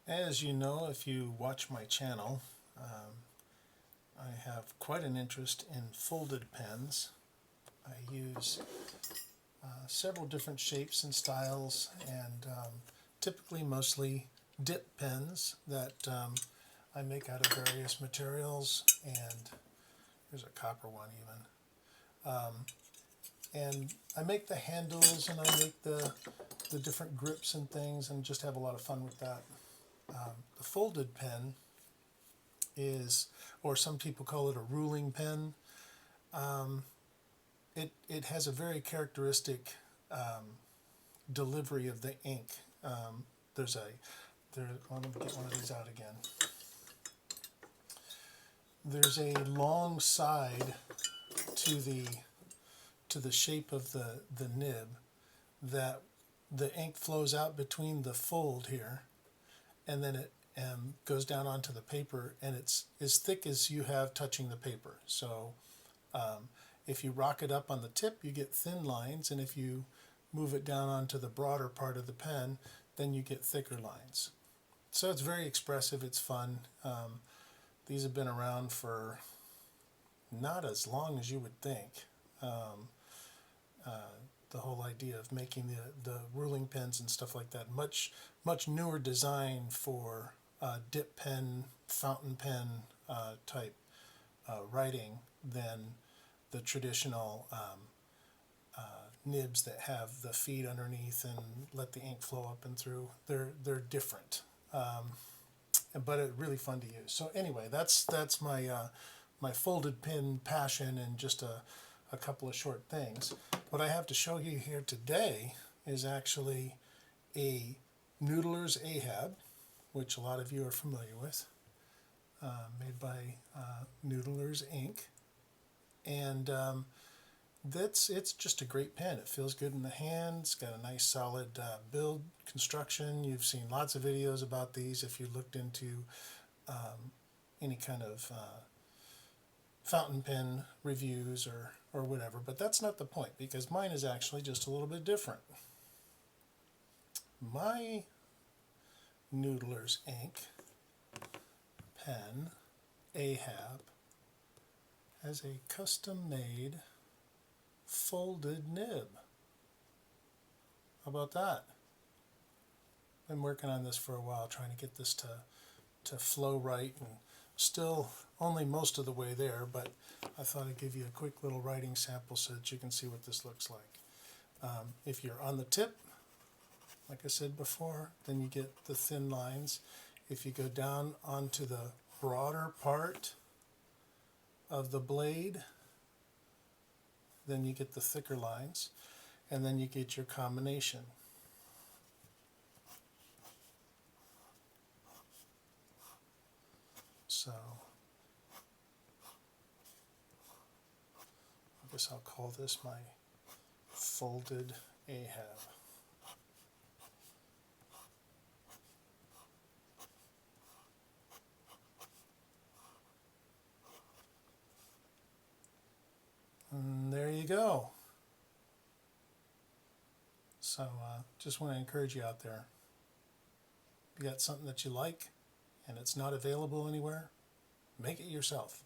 As you know, if you watch my channel, I have quite an interest in folded pens. I use several different shapes and styles, and typically mostly dip pens that I make out of various materials, and there's a copper one even. And I make the handles and I make the different grips and things and just have a lot of fun with that. The folded pen is, or some people call it a ruling pen. It has a very characteristic delivery of the ink. There's a there. Let me get one of these out again. There's a long side to the shape of the nib that the ink flows out between the fold here, and then it goes down onto the paper, and it's as thick as you have touching the paper. So if you rock it up on the tip, you get thin lines, and if you move it down onto the broader part of the pen, then you get thicker lines. So it's very expressive, it's fun. These have been around for not as long as you would think. The whole idea of making the ruling pens and stuff like that, much newer design for dip pen, fountain pen type writing than the traditional nibs that have the feed underneath and let the ink flow up and through. They're different, but it's really fun to use. So anyway, that's my my folded pen passion and just a couple of short things. What I have to show you here today is actually a Noodlers Ahab, which a lot of you are familiar with, made by Noodlers Inc. And it's just a great pen. It feels good in the hand. It's got a nice solid build construction. You've seen lots of videos about these if you looked into any kind of fountain pen reviews or whatever, but that's not the point, because mine is actually just a little bit different. My Noodlers Ink pen, Ahab, has a custom-made folded nib. How about that? Been working on this for a while, trying to get this to flow right, and still only most of the way there, but I thought I'd give you a quick little writing sample so that you can see what this looks like. If you're on the tip, like I said before, then you get the thin lines. If you go down onto the broader part of the blade, then you get the thicker lines, and then you get your combination. So I guess I'll call this my folded Ahab. And there you go. So just want to encourage you out there. If you got something that you like and it's not available anywhere, make it yourself.